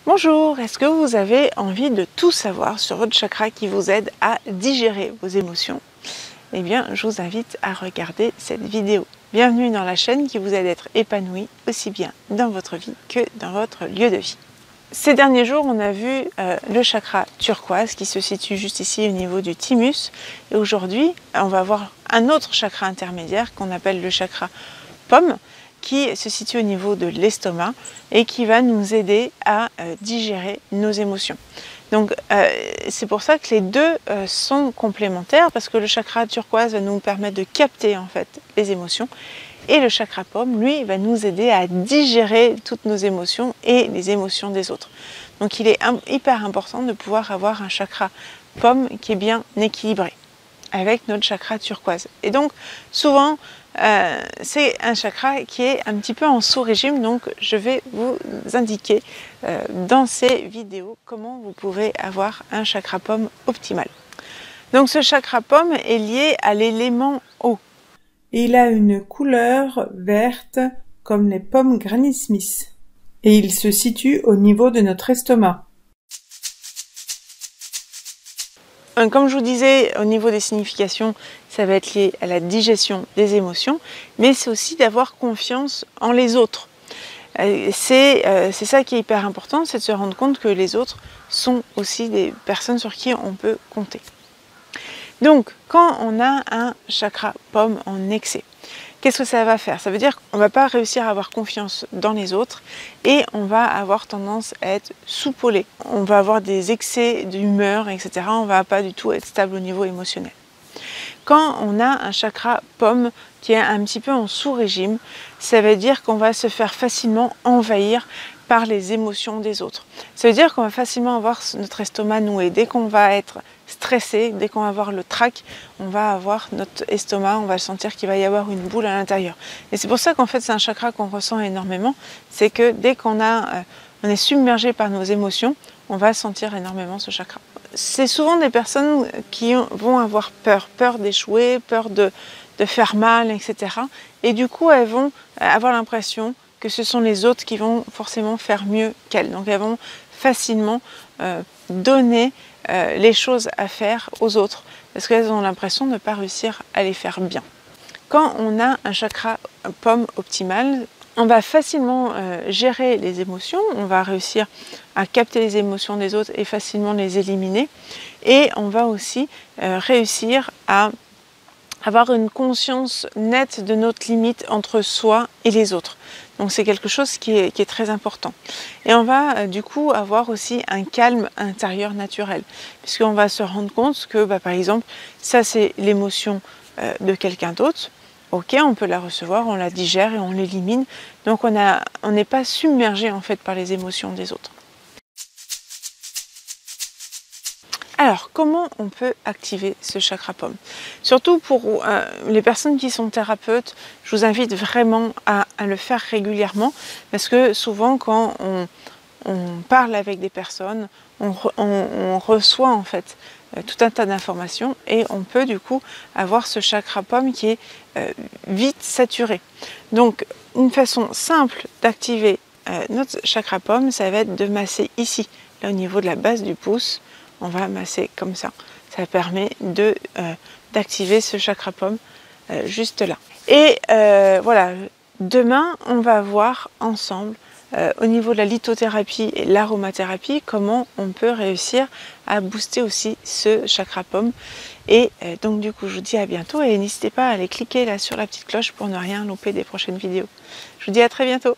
Bonjour, est-ce que vous avez envie de tout savoir sur votre chakra qui vous aide à digérer vos émotions? Eh bien, je vous invite à regarder cette vidéo. Bienvenue dans la chaîne qui vous aide à être épanoui aussi bien dans votre vie que dans votre lieu de vie. Ces derniers jours, on a vu le chakra turquoise qui se situe juste ici au niveau du thymus. Et aujourd'hui, on va voir un autre chakra intermédiaire qu'on appelle le chakra pomme, qui se situe au niveau de l'estomac et qui va nous aider à digérer nos émotions. Donc c'est pour ça que les deux sont complémentaires, parce que le chakra turquoise va nous permettre de capter en fait les émotions et le chakra pomme, lui, va nous aider à digérer toutes nos émotions et les émotions des autres. Donc il est hyper important de pouvoir avoir un chakra pomme qui est bien équilibré avec notre chakra turquoise. Et donc souvent c'est un chakra qui est un petit peu en sous-régime, donc je vais vous indiquer dans ces vidéos comment vous pouvez avoir un chakra pomme optimal. Donc ce chakra pomme est lié à l'élément eau. Il a une couleur verte comme les pommes Granny Smith et il se situe au niveau de notre estomac. Comme je vous disais, au niveau des significations, ça va être lié à la digestion des émotions, mais c'est aussi d'avoir confiance en les autres. C'est ça qui est hyper important, c'est de se rendre compte que les autres sont aussi des personnes sur qui on peut compter. Donc, quand on a un chakra pomme en excès, qu'est-ce que ça va faire? Ça veut dire qu'on ne va pas réussir à avoir confiance dans les autres et on va avoir tendance à être soupolé. On va avoir des excès d'humeur, etc. On ne va pas du tout être stable au niveau émotionnel. Quand on a un chakra pomme qui est un petit peu en sous-régime, ça veut dire qu'on va se faire facilement envahir par les émotions des autres. Ça veut dire qu'on va facilement avoir notre estomac noué. Dès qu'on va être stressé, dès qu'on va avoir le trac, on va avoir notre estomac, on va sentir qu'il va y avoir une boule à l'intérieur. Et c'est pour ça qu'en fait c'est un chakra qu'on ressent énormément, c'est que dès qu'on est submergé par nos émotions, on va sentir énormément ce chakra. C'est souvent des personnes qui vont avoir peur d'échouer, peur de faire mal, etc. Et du coup elles vont avoir l'impression que ce sont les autres qui vont forcément faire mieux qu'elles. Donc elles vont facilement donner les choses à faire aux autres parce qu'elles ont l'impression de ne pas réussir à les faire bien. Quand on a un chakra pomme optimal, on va facilement gérer les émotions, on va réussir à capter les émotions des autres et facilement les éliminer. Et on va aussi réussir à avoir une conscience nette de notre limite entre soi et les autres. Donc c'est quelque chose qui est très important. Et on va du coup avoir aussi un calme intérieur naturel, puisqu'on va se rendre compte que par exemple, ça c'est l'émotion de quelqu'un d'autre. Ok, on peut la recevoir, on la digère et on l'élimine. Donc on n'est pas submergé en fait par les émotions des autres. Alors, comment on peut activer ce chakra pomme? Surtout pour les personnes qui sont thérapeutes, je vous invite vraiment à le faire régulièrement parce que souvent quand on parle avec des personnes, on reçoit en fait tout un tas d'informations et on peut du coup avoir ce chakra pomme qui est vite saturé. Donc, une façon simple d'activer notre chakra pomme, ça va être de masser ici, là au niveau de la base du pouce. On va masser comme ça. Ça permet d'activer ce chakra pomme juste là. Et voilà, demain, on va voir ensemble au niveau de la lithothérapie et l'aromathérapie comment on peut réussir à booster aussi ce chakra pomme. Et donc du coup, je vous dis à bientôt et n'hésitez pas à aller cliquer là sur la petite cloche pour ne rien louper des prochaines vidéos. Je vous dis à très bientôt.